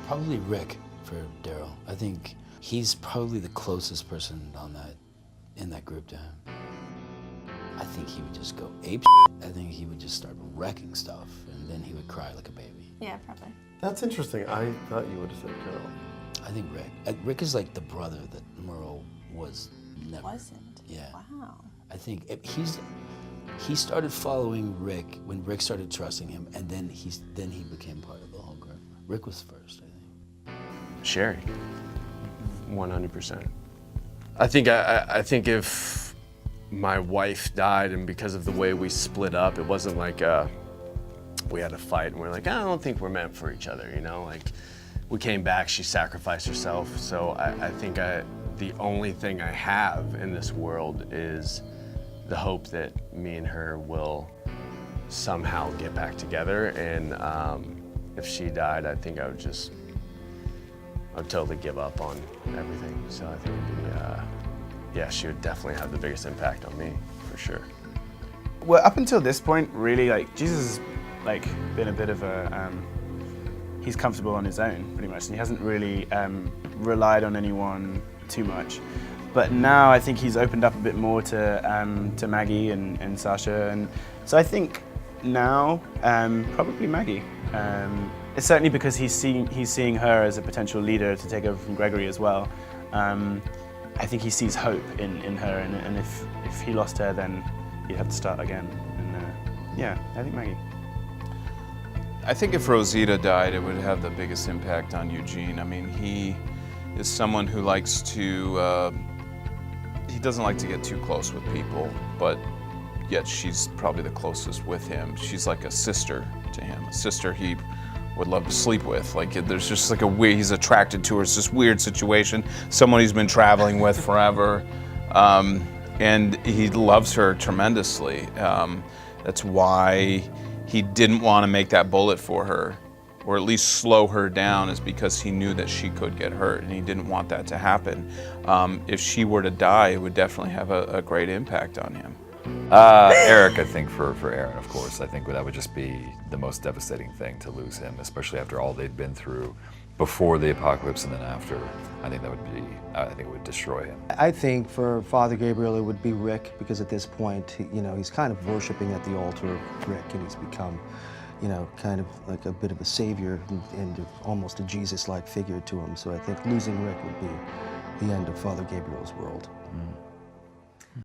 Probably Rick for Daryl. I think he's probably the closest person in that group to him. I think he would just go ape shit. I think he would just start wrecking stuff, and then he would cry like a baby. Yeah, probably. That's interesting. I thought you would have said Carol. I think Rick. Rick is like the brother that Merle was never. Wasn't? Yeah. Wow. I think he started following Rick when Rick started trusting him, and then he became part of the whole group. Rick was first, I think. Sherry, 100%. I think if my wife died and because of the way we split up, it wasn't like we had a fight and we're like, I don't think we're meant for each other, you know? Like, we came back, she sacrificed herself, so I think the only thing I have in this world is the hope that me and her will somehow get back together, and if she died, I think I would totally give up on everything. So I think it'd be, yeah, she would definitely have the biggest impact on me, for sure. Well, up until this point, really, like, Jesus has, like, been a bit of a, he's comfortable on his own, pretty much, and he hasn't really relied on anyone too much. But now I think he's opened up a bit more to Maggie and Sasha, and so I think now probably Maggie. It's certainly because he's seeing her as a potential leader to take over from Gregory as well. I think he sees hope in her, and if he lost her, then he'd have to start again. And yeah, I think Maggie. I think if Rosita died, it would have the biggest impact on Eugene. I mean, he is someone who likes to, he doesn't like to get too close with people, but yet she's probably the closest with him. She's like a sister to him, a sister he would love to sleep with. Like, there's just like he's attracted to her. It's this weird situation, someone he's been traveling with forever, and he loves her tremendously. That's why he didn't want to make that bullet for her, or at least slow her down, is because he knew that she could get hurt, and he didn't want that to happen. If she were to die, it would definitely have a great impact on him. Eric, I think, for Aaron, of course. I think that would just be the most devastating thing to lose him, especially after all they'd been through before the apocalypse and then after. I think it would destroy him. I think for Father Gabriel it would be Rick, because at this point, you know, he's kind of worshiping at the altar of Rick, and he's become, you know, kind of like a bit of a savior and almost a Jesus-like figure to him. So I think losing Rick would be the end of Father Gabriel's world. Mm.